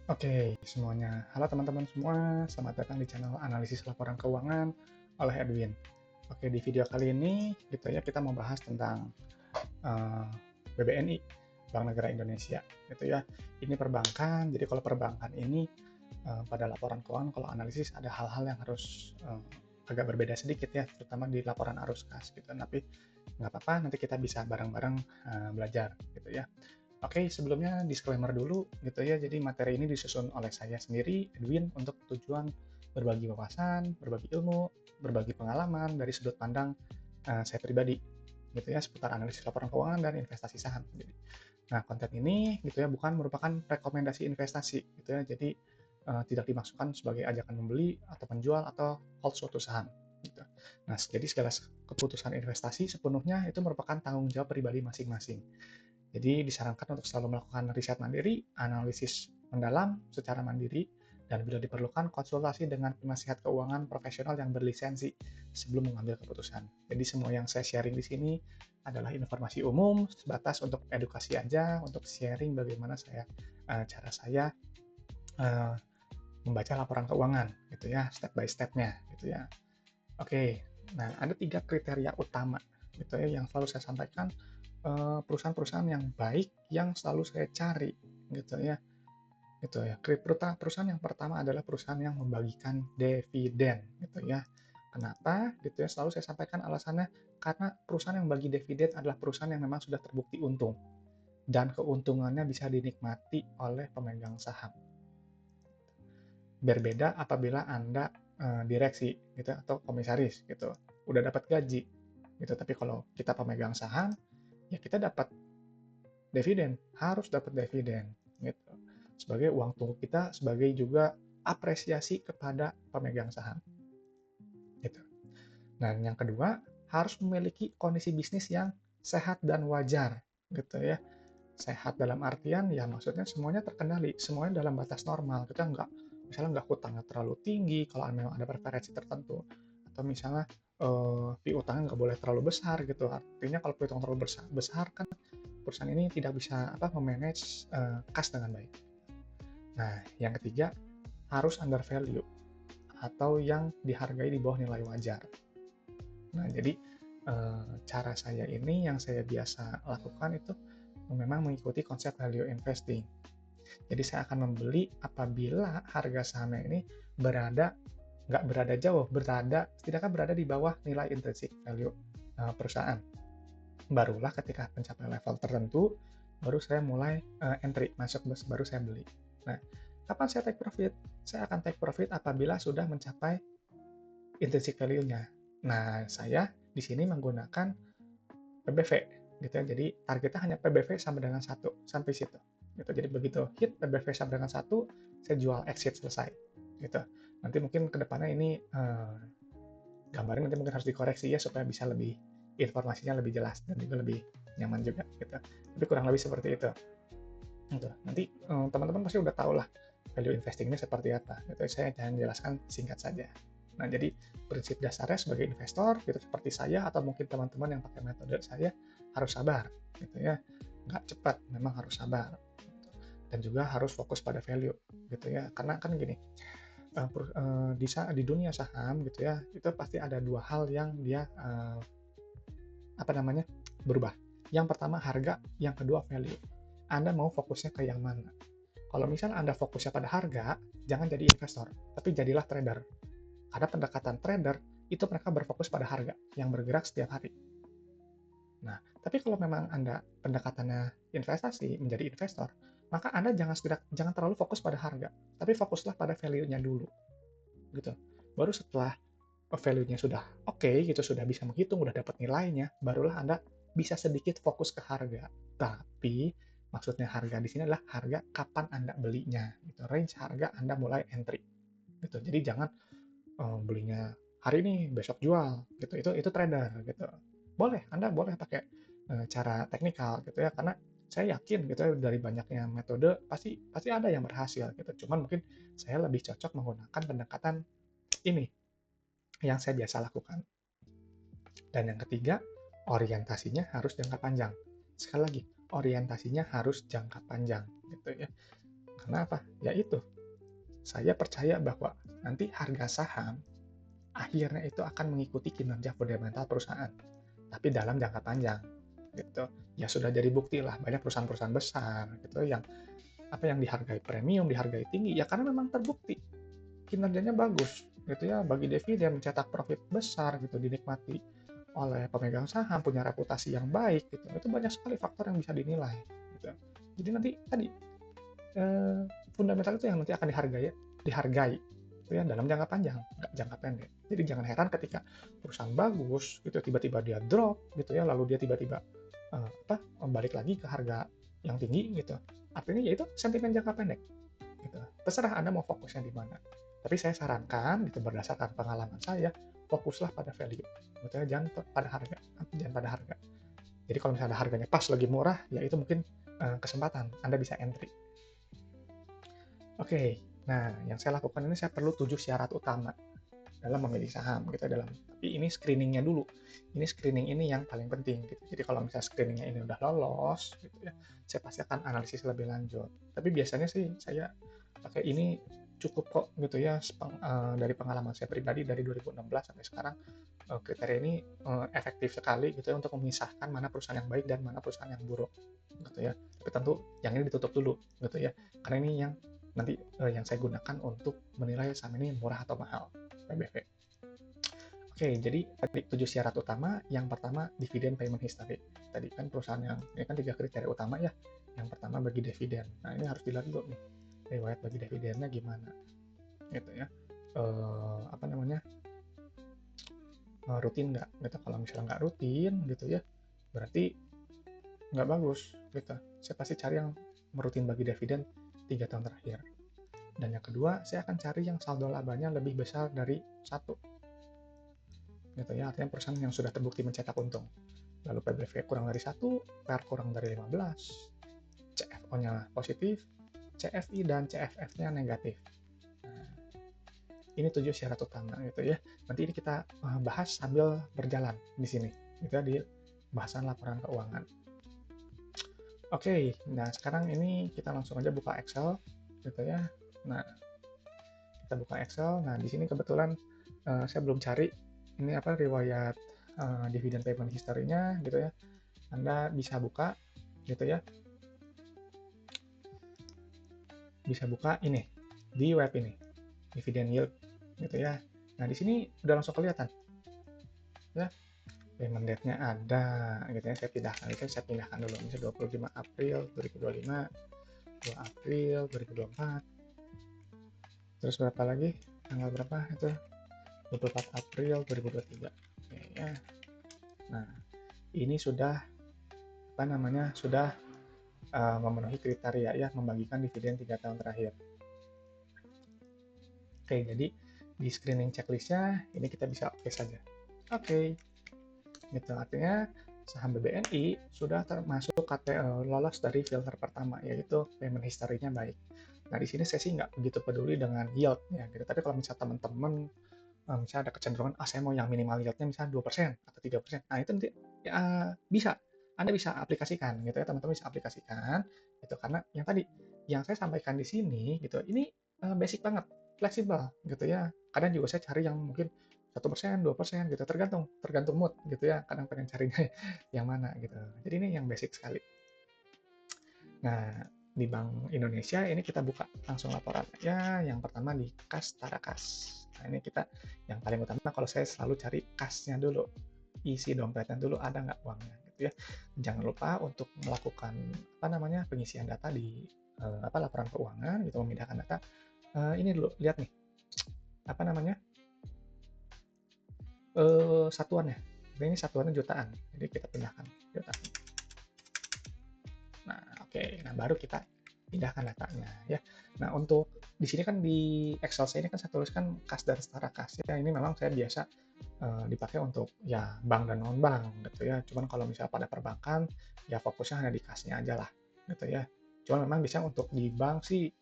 Oke, semuanya. Halo teman-teman semua, selamat datang di channel analisis laporan keuangan oleh Edwin. Oke, di video kali ini gitu ya kita mau bahas tentang eh, BBNI, Bank Negara Indonesia, gitu ya. Ini perbankan, jadi kalau perbankan ini pada laporan keuangan, kalau analisis ada hal-hal yang harus agak berbeda sedikit ya, terutama di laporan arus kas gitu. Tapi nggak apa-apa, nanti kita bisa bareng-bareng belajar gitu ya. Oke, sebelumnya disclaimer dulu gitu ya. Jadi materi ini disusun oleh saya sendiri, Edwin, untuk tujuan berbagi wawasan, berbagi ilmu, berbagi pengalaman dari sudut pandang saya pribadi gitu ya seputar analisis laporan keuangan dan investasi saham. Jadi, nah, konten ini gitu ya bukan merupakan rekomendasi investasi gitu ya. Jadi tidak dimaksudkan sebagai ajakan membeli atau menjual atau hold suatu saham gitu. Nah, jadi segala keputusan investasi sepenuhnya itu merupakan tanggung jawab pribadi masing-masing. Jadi disarankan untuk selalu melakukan riset mandiri, analisis mendalam secara mandiri, dan bila diperlukan konsultasi dengan penasihat keuangan profesional yang berlisensi sebelum mengambil keputusan. Jadi semua yang saya sharing di sini adalah informasi umum, sebatas untuk edukasi aja, untuk sharing bagaimana cara saya uh, membaca laporan keuangan, gitu ya, step by step-nya, gitu ya. Oke, nah ada 3 kriteria utama gitu ya yang selalu saya sampaikan, perusahaan-perusahaan yang baik yang selalu saya cari gitu ya, gitu ya. Perusahaan yang pertama adalah perusahaan yang membagikan dividen gitu ya. Kenapa? Gitu ya, selalu saya sampaikan alasannya karena perusahaan yang bagi dividen adalah perusahaan yang memang sudah terbukti untung dan keuntungannya bisa dinikmati oleh pemegang saham. Berbeda apabila Anda direksi gitu atau komisaris gitu, udah dapat gaji gitu. Tapi kalau kita pemegang saham, ya kita dapat dividen, harus dapat dividen gitu. Sebagai uang tunggu kita, sebagai juga apresiasi kepada pemegang saham gitu. Dan yang kedua, harus memiliki kondisi bisnis yang sehat dan wajar gitu ya. Sehat dalam artian ya maksudnya semuanya terkendali, semuanya dalam batas normal. Kita nggak, misalnya nggak hutangnya terlalu tinggi kalau memang ada preferensi tertentu, atau misalnya piutangnya nggak boleh terlalu besar gitu. Artinya kalau piutang terlalu besar kan perusahaan ini tidak bisa memanage kas dengan baik. Nah, yang ketiga harus under value atau yang dihargai di bawah nilai wajar. Nah, jadi cara saya ini yang saya biasa lakukan itu memang mengikuti konsep value investing. Jadi saya akan membeli apabila harga sahamnya ini berada nggak berada jauh, setidaknya berada di bawah nilai intrinsic value perusahaan. Barulah ketika mencapai level tertentu, baru saya mulai entry, masuk, baru saya beli. Nah, kapan saya take profit? Saya akan take profit apabila sudah mencapai intrinsic value-nya. Nah, saya di sini menggunakan PBV gitu ya. Jadi targetnya hanya PBV sama dengan 1 sampai situ. Gitu. Jadi begitu hit PBV sama dengan 1, saya jual exit selesai. Gitu. Nanti mungkin kedepannya ini gambarnya nanti mungkin harus dikoreksi ya supaya bisa lebih informasinya lebih jelas dan juga lebih nyaman juga gitu. Tapi kurang lebih seperti itu. Gitu. Nanti teman-teman pasti udah tahu lah value investing ini seperti apa. Gitu. Saya jangan jelaskan singkat saja. Nah, jadi prinsip dasarnya sebagai investor, gitu seperti saya atau mungkin teman-teman yang pakai metode saya harus sabar, gitu ya. Nggak cepat, memang harus sabar. Gitu. Dan juga harus fokus pada value, gitu ya. Karena kan gini, di dunia saham, gitu ya, itu pasti ada dua hal yang dia berubah. Yang pertama harga, yang kedua value. Anda mau fokusnya ke yang mana? Kalau misalnya Anda fokusnya pada harga, jangan jadi investor, tapi jadilah trader. Karena pendekatan trader, itu mereka berfokus pada harga yang bergerak setiap hari. Nah, tapi kalau memang Anda pendekatannya investasi, menjadi investor, maka Anda jangan terlalu fokus pada harga, tapi fokuslah pada value-nya dulu. Gitu. Baru setelah value-nya sudah oke, gitu, sudah bisa menghitung, sudah dapat nilainya, barulah Anda bisa sedikit fokus ke harga. Tapi maksudnya harga di sini adalah harga kapan Anda belinya, gitu. Range harga Anda mulai entry. Gitu. Jadi jangan belinya hari ini besok jual gitu, itu trader gitu. Anda boleh pakai cara teknikal gitu ya, karena saya yakin gitu ya dari banyaknya metode pasti pasti ada yang berhasil gitu, cuman mungkin saya lebih cocok menggunakan pendekatan ini yang saya biasa lakukan. Dan yang ketiga, orientasinya harus jangka panjang. Sekali lagi, orientasinya harus jangka panjang gitu ya. Karena apa? Ya itu, saya percaya bahwa nanti harga saham akhirnya itu akan mengikuti kinerja fundamental perusahaan, tapi dalam jangka panjang gitu. Ya sudah jadi bukti lah banyak perusahaan-perusahaan besar gitu yang yang dihargai premium, dihargai tinggi ya karena memang terbukti kinerjanya bagus gitu ya, bagi dividen, mencetak profit besar gitu, dinikmati oleh pemegang saham, punya reputasi yang baik gitu. Itu banyak sekali faktor yang bisa dinilai gitu. Jadi nanti tadi eh, fundamental itu yang nanti akan dihargai itu ya dalam jangka panjang, nggak jangka pendek. Jadi jangan heran ketika perusahaan bagus gitu tiba-tiba dia drop gitu ya, lalu dia tiba-tiba balik lagi ke harga yang tinggi gitu. Artinya ya itu sentimen jangka pendek gitu. Terserah Anda mau fokusnya di mana. Tapi saya sarankan gitu berdasarkan pengalaman saya, fokuslah pada value gitu ya, jangan pada harga, jangan pada harga. Jadi kalau misalnya harganya pas lagi murah, ya itu mungkin kesempatan Anda bisa entry. Oke, nah yang saya lakukan ini saya perlu 7 syarat utama dalam memilih saham gitu tapi ini screeningnya dulu. Ini screening ini yang paling penting gitu. Jadi kalau misalnya screeningnya ini udah lolos gitu ya, saya pasti akan analisis lebih lanjut. Tapi biasanya sih saya pakai ini cukup kok gitu ya dari pengalaman saya pribadi dari 2016 sampai sekarang kriteria ini efektif sekali gitu ya untuk memisahkan mana perusahaan yang baik dan mana perusahaan yang buruk gitu ya. Tapi tentu yang ini ditutup dulu gitu ya. Karena ini yang nanti yang saya gunakan untuk menilai saham ini murah atau mahal, PBV. Oke, jadi tadi 7 syarat utama. Yang pertama, dividen payment history. Tadi kan perusahaan yang, ini kan 3 kriteria utama ya. Yang pertama bagi dividen. Nah, ini harus dilihat dulu nih, riwayat bagi dividennya gimana, gitu ya. Apa namanya, rutin nggak, gitu. Kalau misalnya nggak rutin, gitu ya, berarti nggak bagus, gitu. Saya pasti cari yang merutin bagi dividen 3 tahun terakhir. Dan yang kedua, saya akan cari yang saldo labanya lebih besar dari 1. Gitu ya, artinya perusahaan yang sudah terbukti mencetak untung. Lalu PBV kurang dari 1, PER kurang dari 15, CFO-nya positif, CFI dan CFF-nya negatif. Nah, ini 7 syarat utama gitu ya. Nanti ini kita bahas sambil berjalan di sini, gitu ya, di bahasan laporan keuangan. Oke, nah sekarang ini kita langsung aja buka Excel, gitu ya. Nah, kita buka Excel. Nah, di sini kebetulan saya belum cari ini riwayat dividen payment history-nya gitu ya. Anda bisa buka gitu ya. Bisa buka ini di web ini, dividend yield gitu ya. Nah, di sini udah langsung kelihatan ya. Payment date-nya ada gitu ya. Saya pindahkan dulu. Misalnya 25 April 2025, 2 April 2024. Terus berapa lagi? Tanggal berapa itu? 24 April 2023. Oke ya. Nah, ini sudah sudah memenuhi kriteria ya membagikan dividen 3 tahun terakhir. Oke, jadi di screening checklistnya ini kita bisa oke saja. Oke, gitu artinya saham BBNI sudah termasuk lolos dari filter pertama yaitu payment history-nya baik. Nah di sini saya sih nggak begitu peduli dengan yield ya gitu. Tapi kalau misalnya teman-teman misalnya ada kecenderungan saya mau yang minimal yield-nya misalnya 2% atau 3%. Nah itu nanti ya, Anda bisa aplikasikan gitu ya, teman-teman bisa aplikasikan gitu karena yang saya sampaikan di sini gitu ini basic banget, fleksibel gitu ya. Kadang juga saya cari yang mungkin 1%, 2% gitu, tergantung mood gitu ya. Kadang pengen carinya yang mana gitu. Jadi ini yang basic sekali. Nah, di Bank Indonesia ini kita buka langsung laporan. Ya, yang pertama di kas Tarakas. Nah, ini kita yang paling utama kalau saya selalu cari kasnya dulu. Isi dompetnya dulu ada nggak uangnya gitu ya. Jangan lupa untuk melakukan pengisian data di laporan keuangan gitu, memindahkan data. Ini dulu lihat nih apa namanya satuannya. Ini satuannya jutaan, jadi kita pindahkan jutaan. Nah, oke. Nah, baru kita pindahkan datanya ya. Nah, untuk di sini kan di Excel saya ini kan saya tuliskan kas dan setara kas ya. Ini memang saya biasa dipakai untuk ya bank dan non bank gitu ya. Cuman kalau misalnya pada perbankan ya fokusnya hanya di kasnya aja lah gitu ya. Cuman memang bisa untuk di bank sih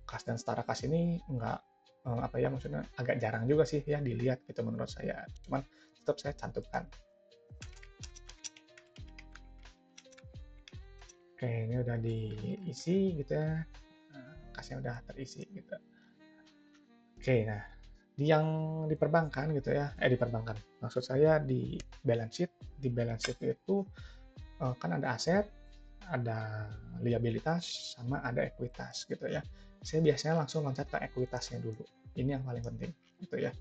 kas dan setara kas ini enggak maksudnya agak jarang juga sih ya dilihat gitu menurut saya. Cuman tetap saya cantumkan. Oke, ini udah diisi gitu ya. ekuitasnya udah terisi gitu. Oke, nah di perbankan gitu ya, di perbankan, maksud saya di balance sheet itu kan ada aset, ada liabilitas, sama ada ekuitas gitu ya. Saya biasanya langsung loncat ke ekuitasnya dulu. Ini yang paling penting gitu ya.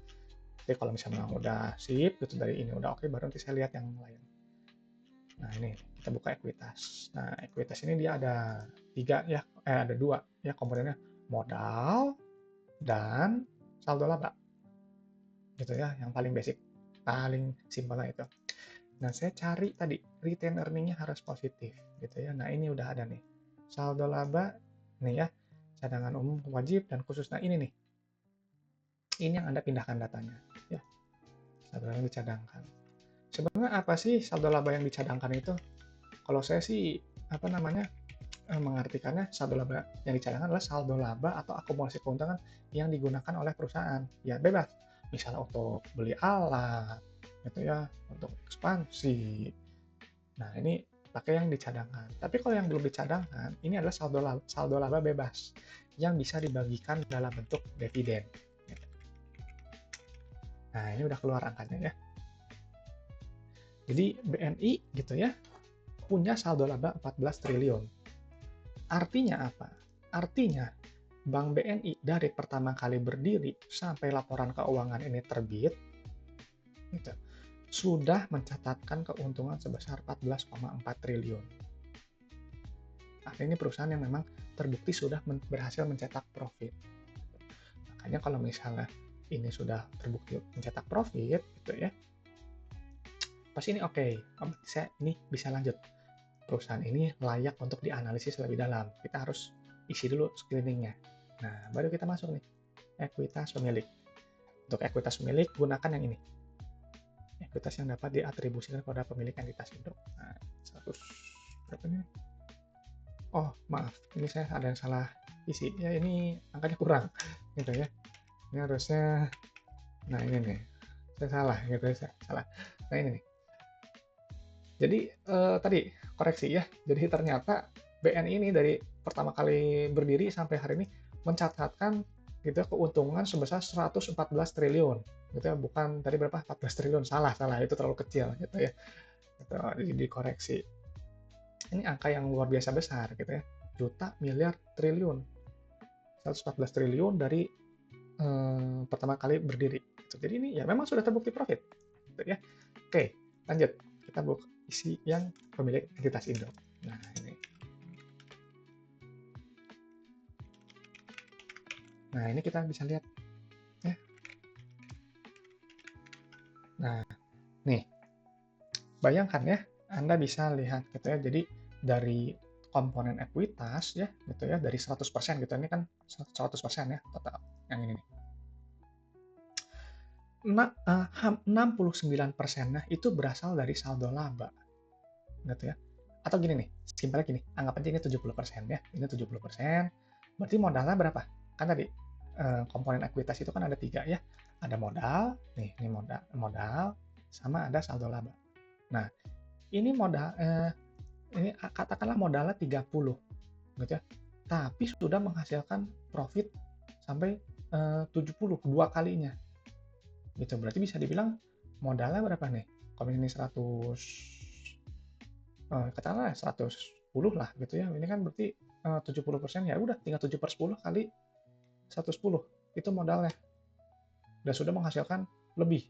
Jadi kalau misalnya udah sip gitu dari ini udah oke, baru nanti saya lihat yang lain. Nah ini kita buka ekuitas. Nah ekuitas ini dia ada tiga ya, ada dua ya komponennya, modal dan saldo laba gitu ya, yang paling basic, paling simpelnya itu. Nah, saya cari tadi retain earning-nya harus positif gitu ya. Nah, ini udah ada nih. Saldo laba nih ya, cadangan umum wajib dan khusus. Nah, ini nih. Ini yang Anda pindahkan datanya ya. Saldo laba yang dicadangkan. Sebenarnya apa sih saldo laba yang dicadangkan itu? Kalau saya sih apa namanya? Mengartikannya saldo laba yang dicadangkan adalah saldo laba atau akumulasi keuntungan yang digunakan oleh perusahaan. Ya, bebas. Misalnya untuk beli alat gitu ya, untuk ekspansi. Nah, ini pakai yang dicadangkan. Tapi kalau yang belum dicadangkan, ini adalah saldo laba bebas yang bisa dibagikan dalam bentuk dividen. Nah, ini udah keluar angkanya ya. Jadi BNI gitu ya, punya saldo laba 14 triliun. Artinya apa? Artinya Bank BNI dari pertama kali berdiri sampai laporan keuangan ini terbit, gitu, sudah mencatatkan keuntungan sebesar 14,4 triliun. Artinya ini perusahaan yang memang terbukti sudah berhasil mencetak profit. Makanya kalau misalnya ini sudah terbukti mencetak profit, gitu ya, pasti ini oke. Saya ini bisa lanjut. Perusahaan ini layak untuk dianalisis lebih dalam. Kita harus isi dulu screeningnya. Nah, baru kita masuk nih, ekuitas pemilik. Untuk ekuitas pemilik, gunakan yang ini. Ekuitas yang dapat diatribusikan kepada pemilik entitas induk. Nah, 100 berapa ini? Oh, maaf, ini saya ada yang salah isi. Ya, ini angkanya kurang, gitu ya. Ini harusnya, nah ini nih, saya salah, gitu ya, saya salah. Nah ini nih. Jadi tadi koreksi ya. Jadi ternyata BNI ini dari pertama kali berdiri sampai hari ini mencatatkan gitu ya, keuntungan sebesar 114 triliun, gitu ya. Bukan tadi berapa? 14 triliun. Salah, itu terlalu kecil, gitu ya. Gitu, jadi dikoreksi. Ini angka yang luar biasa besar gitu ya, juta, miliar, triliun, 114 triliun dari pertama kali berdiri gitu. Jadi ini ya memang sudah terbukti profit gitu ya. Oke, lanjut, kita buka isi yang pemilik entitas induk. Nah ini kita bisa lihat ya. Nah nih, bayangkan ya, Anda bisa lihat gitu ya. Jadi dari komponen ekuitas ya gitu ya, dari 100% gitu, ini kan 100% ya total yang ini nih. 69%-nya itu berasal dari saldo laba gitu ya. Atau gini nih, simpelnya gini, anggap aja ini 70% ya, ini 70%, berarti modalnya berapa? Kan tadi komponen ekuitas itu kan ada 3 ya, ada modal, nih ini modal, sama ada saldo laba. Nah, ini ini katakanlah modalnya 30 gitu ya, tapi sudah menghasilkan profit sampai 70, 2 kalinya. Gitu, berarti bisa dibilang modalnya berapa nih? Kalau ini 100, katakanlah 110 lah gitu ya. Ini kan berarti 70%, ya udah tinggal 7/10 kali 110. Itu modalnya. Dan sudah menghasilkan lebih.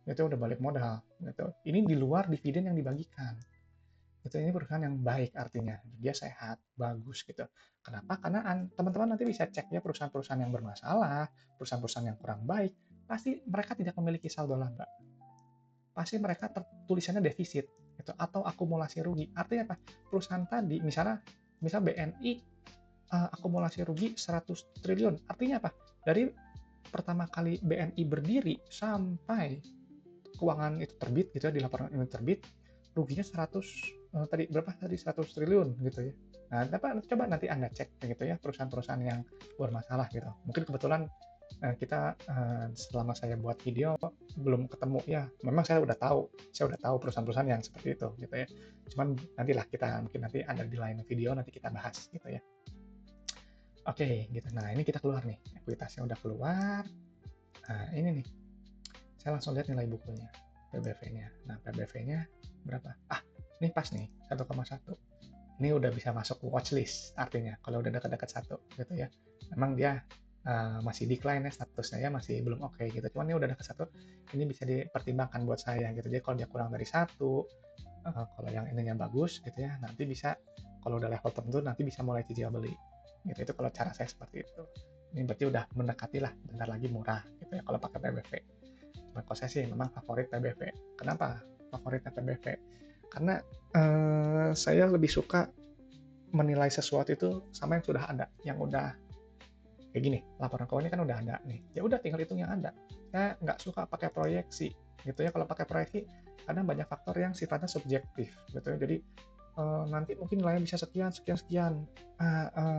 Itu udah balik modal gitu. Ini di luar dividen yang dibagikan. Itu ini perusahaan yang baik artinya. Dia sehat, bagus gitu. Kenapa? Karena teman-teman nanti bisa cek ya perusahaan-perusahaan yang bermasalah, perusahaan-perusahaan yang kurang baik, pasti mereka tidak memiliki saldo laba. Pasti mereka tulisannya defisit gitu, atau akumulasi rugi. Artinya apa? Perusahaan tadi misal BNI akumulasi rugi 100 triliun. Artinya apa? Dari pertama kali BNI berdiri sampai keuangan itu terbit gitu ya, di laporan ini terbit, ruginya 100 tadi berapa tadi 100 triliun gitu ya. Nah, coba nanti Anda cek gitu ya perusahaan-perusahaan yang bermasalah gitu. Mungkin kebetulan kita selama saya buat video belum ketemu ya. Memang saya udah tahu perusahaan-perusahaan yang seperti itu gitu ya. Cuman nantilah kita mungkin nanti ada di lain video nanti kita bahas gitu ya. Oke, gitu. Nah, ini kita keluar nih, ekuitasnya udah keluar. Nah, ini nih, saya langsung lihat nilai bukunya, PBV-nya. Nah, PBV-nya berapa? Ah, ini pas nih, 1,1. Ini udah bisa masuk watchlist, artinya kalau udah dekat-dekat 1 gitu ya. Memang dia masih decline ya, statusnya ya masih belum oke gitu. Cuman ini udah dekat 1, ini bisa dipertimbangkan buat saya gitu. Jadi kalau dia kurang dari 1, kalau yang ininya bagus gitu ya, nanti bisa kalau udah level tertentu nanti bisa mulai cicil beli. Gitu, itu kalau cara saya seperti itu. Ini berarti udah mendekati lah, bentar lagi murah gitu ya kalau pakai PBV. Cuman kalau saya sih memang favorit PBV. Kenapa favoritnya PBV? Karena saya lebih suka menilai sesuatu itu sama yang sudah ada, yang udah kayak gini, laporan keuangan ini kan udah ada nih, ya udah tinggal hitung yang ada. Saya nggak suka pakai proyeksi gitu ya, kalau pakai proyeksi kadang banyak faktor yang sifatnya subjektif gitu ya, jadi nanti mungkin nilainya bisa sekian sekian sekian,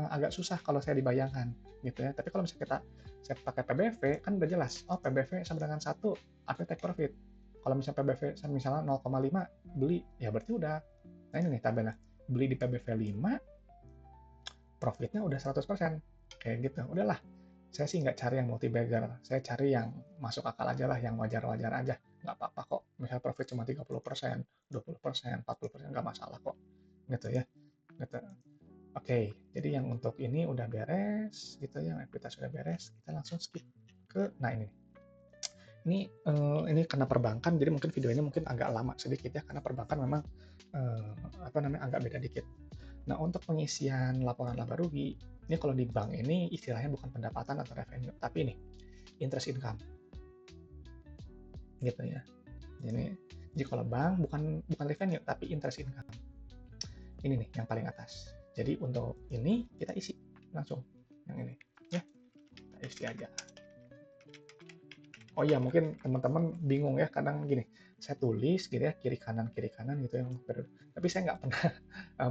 agak susah kalau saya dibayangkan gitu ya. Tapi kalau misalnya saya pakai PBV kan udah jelas, oh PBV sama dengan 1 artinya take profit. Kalau misalnya PBV misalnya 0,5 beli, ya berarti udah, nah ini nih tabelnya, beli di PBV 5, profitnya udah 100%, kayak gitu. Udahlah, saya sih nggak cari yang multi bagger, saya cari yang masuk akal aja lah, yang wajar-wajar aja, nggak apa-apa kok. Misal profit cuma 30%, 20%, 40%, nggak masalah kok, gitu ya. Gitu. Oke, jadi yang untuk ini udah beres, gitu ya, ekuitas sudah beres, kita langsung skip ke, nah ini. Ini karena perbankan, jadi mungkin videonya mungkin agak lama sedikit ya, karena perbankan memang apa namanya agak beda dikit. Nah, untuk pengisian laporan laba rugi, ini kalau di bank ini istilahnya bukan pendapatan atau revenue, tapi ini interest income, gitu ya. Jadi kalau bank bukan bukan revenue, tapi interest income. Ini nih yang paling atas. Jadi untuk ini kita isi langsung yang ini, ya kita isi aja. Oh iya, mungkin teman-teman bingung ya, kadang gini, saya tulis gitu ya, kiri kanan gitu yang tapi saya nggak pernah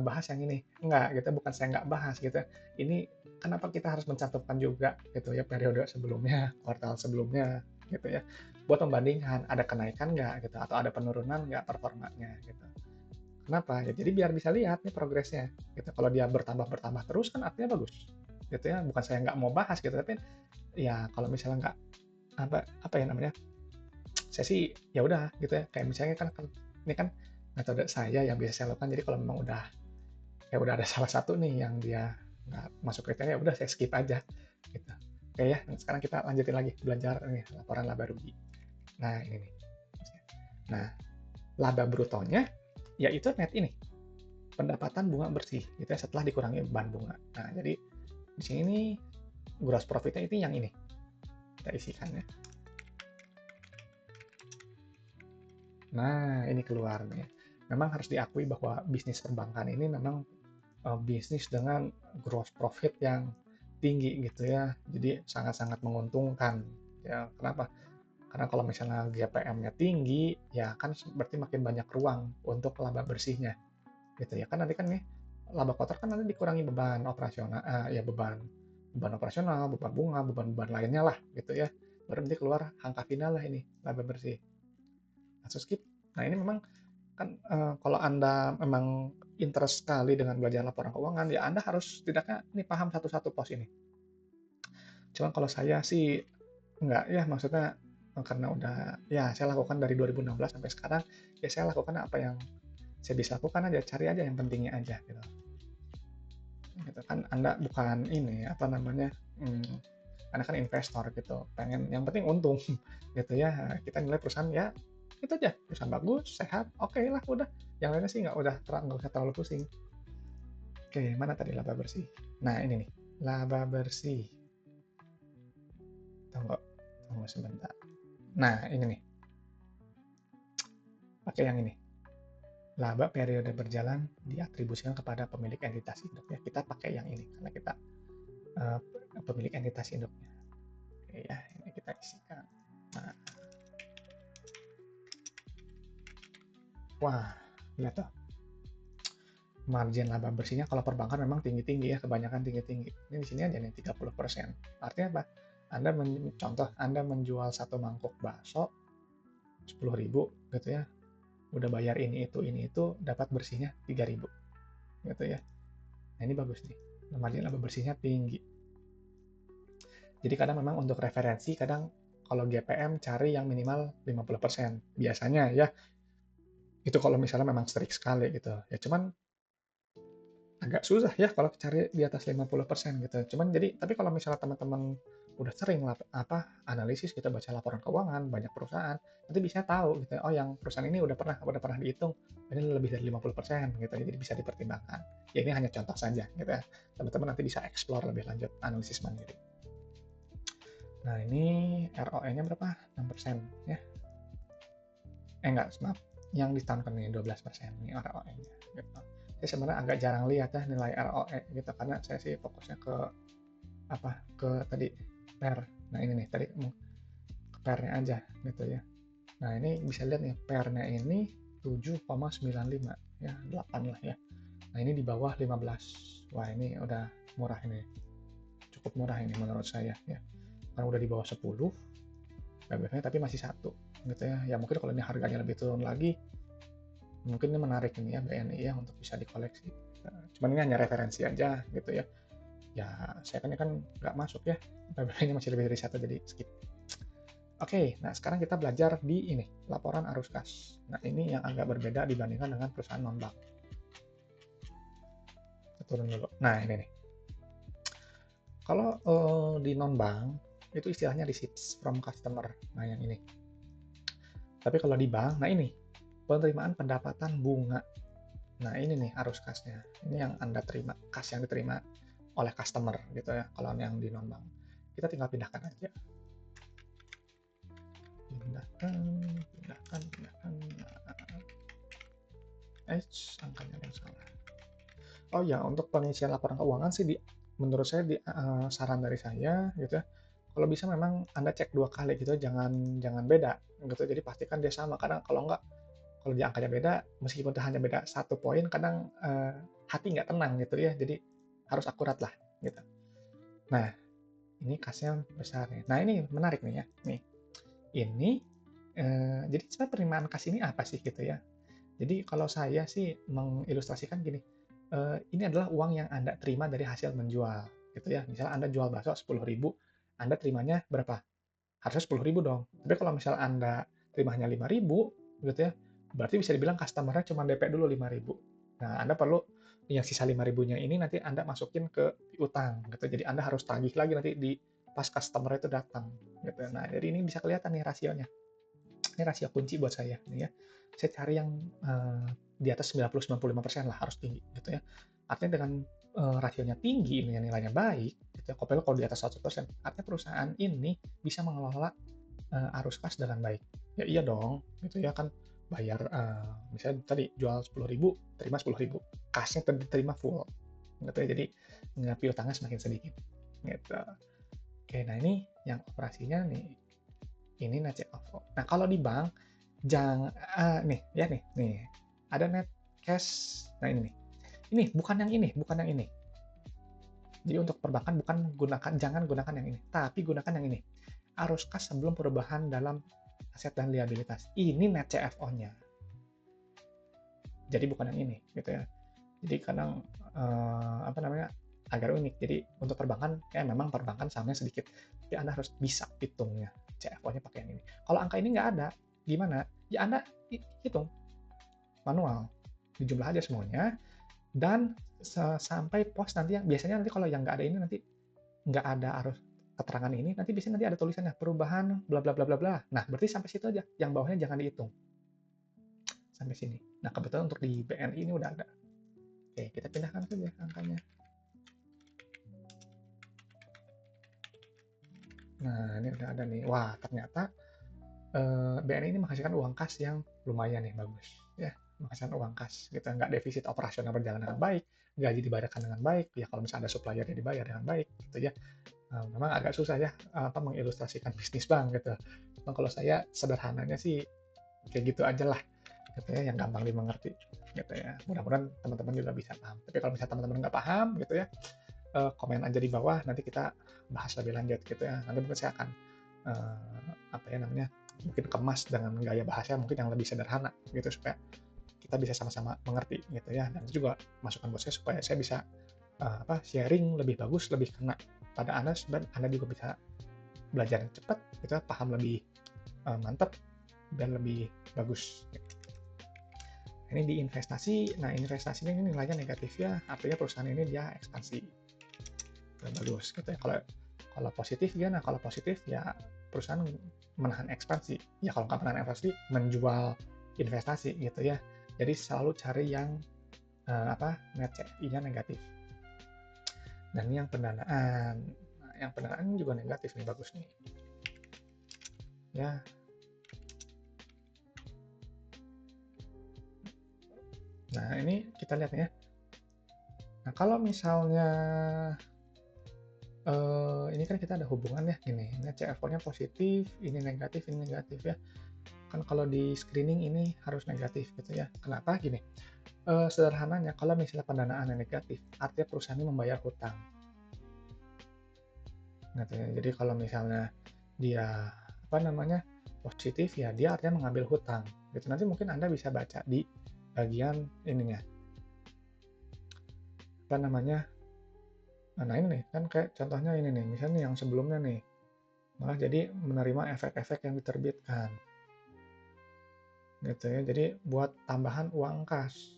bahas yang ini. Enggak, gitu, bukan saya nggak bahas gitu. Ini kenapa kita harus mencantumkan juga gitu ya, periode sebelumnya, kuartal sebelumnya gitu ya. Buat membandingkan, ada kenaikan nggak gitu, atau ada penurunan nggak performanya gitu. Kenapa? Ya jadi biar bisa lihat nih progresnya gitu. Kalau dia bertambah-bertambah terus kan artinya bagus gitu ya. Bukan saya nggak mau bahas gitu, tapi ya kalau misalnya nggak apa ya namanya, saya sih ya udah gitu ya, kayak misalnya kan ini kan metode saya yang biasa saya lakukan, jadi kalau memang udah ada salah satu nih yang dia nggak masuk kriteria, udah saya skip aja gitu. Oke ya, sekarang kita lanjutin lagi belajar nih laporan laba rugi. Nah ini nih, nah laba brutonya yaitu net ini, pendapatan bunga bersih gitu ya, setelah dikurangi beban bunga. Nah jadi di sini nih gross profitnya itu yang ini kita isikan ya. Nah, ini keluar nih. Memang harus diakui bahwa bisnis perbankan ini memang bisnis dengan gross profit yang tinggi gitu ya. Jadi sangat-sangat menguntungkan. Ya, kenapa? Karena kalau misalnya GPM-nya tinggi, ya kan berarti makin banyak ruang untuk laba bersihnya. Gitu ya. Kan nanti kan nih laba kotor kan nanti dikurangi beban operasional, ya beban beban operasional, beban bunga, beban-beban lainnya lah gitu ya. Baru nanti keluar angka final lah ini, laba bersih. Langsung skip. Nah, ini memang kan kalau Anda memang interest sekali dengan belajar laporan keuangan, ya Anda harus tidaknya ini paham satu-satu pos ini. Cuman kalau saya sih enggak ya, maksudnya karena udah ya saya lakukan dari 2016 sampai sekarang, ya saya lakukan apa yang saya bisa lakukan aja, cari aja yang pentingnya aja gitu. Gitu kan Anda bukan ini apa namanya, Anda kan investor gitu, pengen yang penting untung gitu ya. Kita nilai perusahaan ya itu aja, perusahaan bagus, sehat, oke lah udah. Yang lainnya sih nggak usah terlalu pusing. Oke, mana tadi laba bersih? Nah ini nih, laba bersih. Tunggu, tunggu sebentar. Nah ini nih, pakai yang ini. Laba periode berjalan diatribusikan kepada pemilik entitas induk ya. Kita pakai yang ini karena kita uh, pemilik entitas induknya. Oke ya, ini kita isikan. Nah, wah, lihat tuh. Margin laba bersihnya kalau perbankan memang tinggi-tinggi ya, kebanyakan tinggi-tinggi. Ini di sini aja nih 30%. Artinya apa? Contoh Anda menjual satu mangkuk bakso 10.000 gitu ya. Udah bayar ini itu dapat bersihnya 3.000 gitu ya. Nah, ini bagus nih. Margin laba bersihnya tinggi. Jadi kadang memang untuk referensi, kadang kalau GPM cari yang minimal 50%. Biasanya ya, itu kalau misalnya memang strict sekali gitu. Ya cuman agak susah ya kalau cari di atas 50% gitu. Cuman jadi, tapi kalau misalnya teman-teman udah sering analisis, kita baca laporan keuangan banyak perusahaan, nanti bisa tahu gitu. Oh, yang perusahaan ini udah pernah dihitung, ini lebih dari 50% gitu. Jadi bisa dipertimbangkan. Ya ini hanya contoh saja gitu ya. Teman-teman nanti bisa explore lebih lanjut analisis mandiri. Nah, ini ROE-nya berapa? 6% ya. Enggak, maaf. Yang ditonton nih 12% nih ROE-nya gitu. Saya sebenarnya agak jarang lihat ya nilai ROE gitu, karena saya sih fokusnya ke tadi PER. Nah, ini nih tadi ke PER-nya aja gitu ya. Nah, ini bisa lihat nih PER-nya ini 7,95 ya, 8 lah ya. Nah, ini di bawah 15. Wah, ini udah murah ini. Cukup murah ini menurut saya ya. Karena udah di bawah 10 BBF-nya, tapi masih 1 gitu ya. Ya mungkin kalau ini harganya lebih turun lagi, mungkin ini menarik ini ya BNI ya untuk bisa dikoleksi. Cuman ini hanya referensi aja gitu ya. Ya saya kan nggak masuk ya, BBM-nya masih lebih dari 1, jadi skip. Oke, nah sekarang kita belajar di ini, laporan arus kas. Nah, ini yang agak berbeda dibandingkan dengan perusahaan non-bank. Turun dulu. Nah, ini nih. Kalau di non-bank, itu istilahnya receipts from customer. Nah, yang ini. Tapi kalau di bank, nah ini, penerimaan pendapatan bunga. Nah, ini nih arus kasnya. Ini yang Anda terima, kas yang diterima oleh customer gitu ya, kalau yang di non-bank. Kita tinggal pindahkan aja. Pindahkan. Angkanya yang salah. Oh ya, untuk pengisian laporan keuangan sih, menurut saya saran dari saya gitu ya, kalau bisa memang Anda cek 2 kali gitu, jangan beda gitu. Jadi pastikan dia sama, karena kalau enggak, kalau di angkanya beda, meskipun hanya beda 1 poin, kadang hati nggak tenang gitu ya. Jadi harus akurat lah gitu. Nah, ini kasnya besar nih. Nah, ini menarik nih ya. Nih, ini jadi sebenarnya penerimaan kas ini apa sih gitu ya. Jadi kalau saya sih mengilustrasikan gini, ini adalah uang yang Anda terima dari hasil menjual gitu ya. Misalnya Anda jual bakso 10.000, Anda terimanya berapa? Harusnya 10.000 dong. Tapi kalau misalnya Anda terimanya 5.000 gitu ya, berarti bisa dibilang customer-nya cuma DP dulu 5.000. Nah, Anda perlu yang sisa 5.000-nya ini nanti Anda masukin ke utang gitu. Jadi Anda harus tagih lagi nanti di pas customer itu datang gitu. Nah, jadi ini bisa kelihatan nih rasionya. Ini rasio kunci buat saya nih ya. Saya cari yang di atas 90-95% lah, harus tinggi gitu ya. Artinya dengan rasionya tinggi, ini nilainya baik gitu ya. Kalau di atas 100%, artinya perusahaan ini bisa mengelola arus kas dengan baik. Ya iya dong, gitu ya kan, bayar misalnya tadi jual 10.000, terima 10.000, kasnya diterima full gitu ya. Jadi piutangnya semakin sedikit gitu. Oke, nah ini yang operasinya nih, ini net check outflow. Nah, kalau di bank jangan nih ya nih ada net cash. Nah, ini nih. Ini bukan yang ini, bukan yang ini. Jadi untuk perbankan jangan gunakan yang ini, tapi gunakan yang ini. Arus kas sebelum perubahan dalam aset dan liabilitas. Ini net CFO-nya. Jadi bukan yang ini gitu ya. Jadi kadang agak unik. Jadi untuk perbankan memang perbankan sahamnya sedikit, tapi Anda harus bisa hitungnya CFO-nya pakai yang ini. Kalau angka ini nggak ada, gimana? Ya Anda hitung manual, dijumlah aja semuanya, dan sampai pos nanti yang biasanya nanti kalau yang nggak ada ini, nanti nggak ada arus keterangan ini, nanti biasanya nanti ada tulisannya perubahan bla bla bla bla bla. Nah, berarti sampai situ aja, yang bawahnya jangan dihitung sampai sini. Nah, kebetulan untuk di BNI ini udah ada. Oke, kita pindahkan saja angkanya. Nah, ini udah ada nih. Wah, ternyata BNI ini menghasilkan uang kas yang lumayan nih, bagus ya, menghasilkan uang kas gitu, nggak defisit operasional berjalan dengan baik, gaji dibayarkan dengan baik ya, kalau misalnya ada supplier yang dibayar dengan baik gitu ya. Memang agak susah ya mengilustrasikan bisnis bank gitu. Cuma kalau saya sederhananya sih kayak gitu aja lah gitu ya, yang gampang dimengerti gitu ya. Mudah-mudahan teman-teman juga bisa paham. Tapi kalau misalnya teman-teman nggak paham gitu ya, komen aja di bawah, nanti kita bahas lebih lanjut gitu ya. Nanti mungkin saya akan mungkin kemas dengan gaya bahasa mungkin yang lebih sederhana gitu, supaya kita bisa sama-sama mengerti gitu ya. Dan itu juga masukan buat saya supaya saya bisa sharing lebih bagus, lebih kena pada Anda, dan Anda juga bisa belajar cepat, gitu, paham lebih mantap dan lebih bagus. Ini di investasi, nah investasi ini nilainya negatif ya, artinya perusahaan ini dia ekspansi, bagus gitu ya. Kalau positif ya, nah kalau positif ya perusahaan menahan ekspansi, ya kalau nggak menahan ekspansi menjual investasi gitu ya. Jadi selalu cari yang net CFI-nya negatif. Dan ini yang pendanaan, nah, yang pendanaan juga negatif nih, bagus nih ya. Nah ini kita lihat ya. Nah kalau misalnya ini kan kita ada hubungan ya gini, ini CFO-nya positif, ini negatif ya. Kan kalau di screening ini harus negatif gitu ya. Kenapa? Gini, sederhananya kalau misalnya pendanaan yang negatif, artinya perusahaan ini membayar hutang. Gitu ya. Jadi kalau misalnya dia positif ya, dia artinya mengambil hutang. Gitu. Nanti mungkin Anda bisa baca di bagian ininya. Nah ini nih, kan kayak contohnya ini nih, misalnya yang sebelumnya nih, malah jadi menerima efek-efek yang diterbitkan. Gitu ya, jadi buat tambahan uang kas.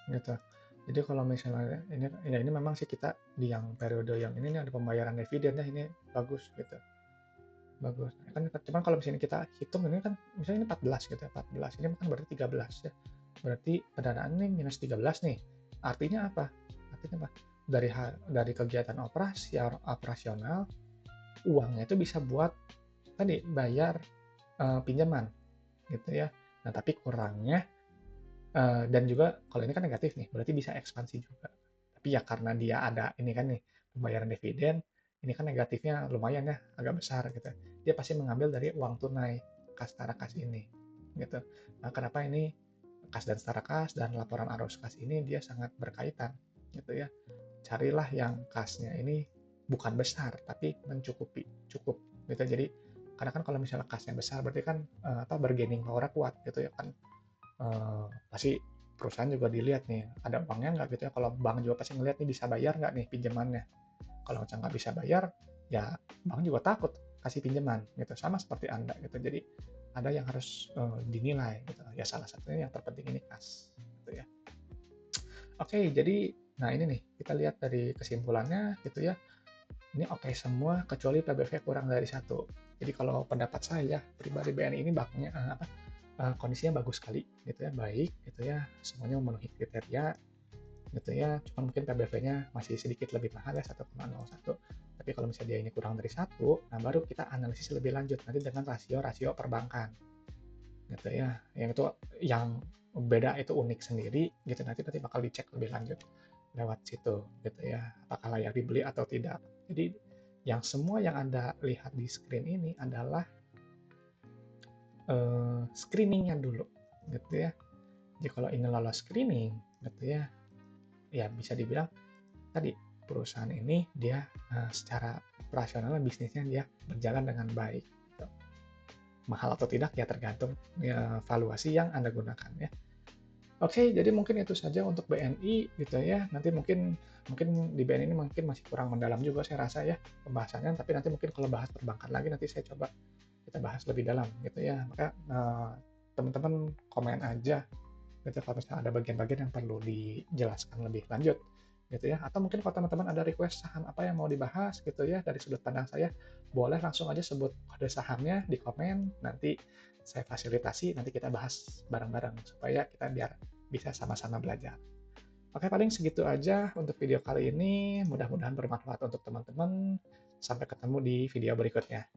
Gitu. Jadi kalau misalnya ini memang sih kita di yang periode yang ini nih ada pembayaran dividennya ini bagus gitu. Bagus. Kan cuman kalau misalnya kita hitung ini kan misalnya ini 14 gitu ya, 14. Ini kan berarti 13 ya. Berarti pendanaan ini minus 13 nih. Artinya apa? Artinya apa? Dari kegiatan operasional uangnya itu bisa buat tadi bayar pinjaman gitu ya. Nah, tapi kurangnya dan juga kalau ini kan negatif nih, berarti bisa ekspansi juga. Tapi ya karena dia ada ini kan nih, pembayaran dividen, ini kan negatifnya lumayan ya, agak besar gitu. Dia pasti mengambil dari uang tunai, kas setara kas ini. Gitu. Nah, kenapa ini kas dan setara kas dan laporan arus kas ini dia sangat berkaitan gitu ya. Carilah yang kasnya ini bukan besar tapi mencukupi, cukup gitu. Jadi karena kan kalau misalnya kasnya besar berarti kan bargaining power kuat gitu ya kan. Pasti perusahaan juga dilihat nih, ada uangnya nggak gitu ya. Kalau bank juga pasti ngelihat nih bisa bayar nggak nih pinjamannya. Kalau misalnya nggak bisa bayar, ya bank juga takut kasih pinjaman gitu. Sama seperti Anda gitu. Jadi ada yang harus dinilai gitu. Ya salah satunya yang terpenting ini kas gitu ya. Oke, jadi nah ini nih kita lihat dari kesimpulannya gitu ya. Ini oke semua kecuali PBV kurang dari satu. Jadi kalau pendapat saya pribadi BNI ini banknya kondisinya bagus sekali gitu ya, baik gitu ya, semuanya memenuhi kriteria gitu ya, cuma mungkin PBV-nya masih sedikit lebih mahal ya 1,01. Tapi kalau misalnya dia ini kurang dari satu, nah baru kita analisis lebih lanjut nanti dengan rasio-rasio perbankan gitu ya. Yang beda itu unik sendiri gitu, nanti bakal dicek lebih lanjut lewat situ gitu ya, apakah layak dibeli atau tidak. Jadi semua yang Anda lihat di screen ini adalah screeningnya dulu gitu ya. Jadi kalau ini lolos screening gitu ya, ya bisa dibilang tadi perusahaan ini dia secara operasional bisnisnya dia berjalan dengan baik. Gitu. Mahal atau tidak ya tergantung ya, valuasi yang Anda gunakan ya. Oke, jadi mungkin itu saja untuk BNI gitu ya. Nanti mungkin di BNI ini mungkin masih kurang mendalam juga saya rasa ya pembahasannya. Tapi nanti mungkin kalau bahas perbankan lagi nanti saya coba kita bahas lebih dalam gitu ya. Maka teman-teman komen aja gitu kalau misalnya ada bagian-bagian yang perlu dijelaskan lebih lanjut gitu ya. Atau mungkin kalau teman-teman ada request saham apa yang mau dibahas gitu ya dari sudut pandang saya, boleh langsung aja sebut kode sahamnya di komen, nanti saya fasilitasi, nanti kita bahas bareng-bareng supaya kita biar bisa sama-sama belajar. Oke, paling segitu aja untuk video kali ini. Mudah-mudahan bermanfaat untuk teman-teman. Sampai ketemu di video berikutnya.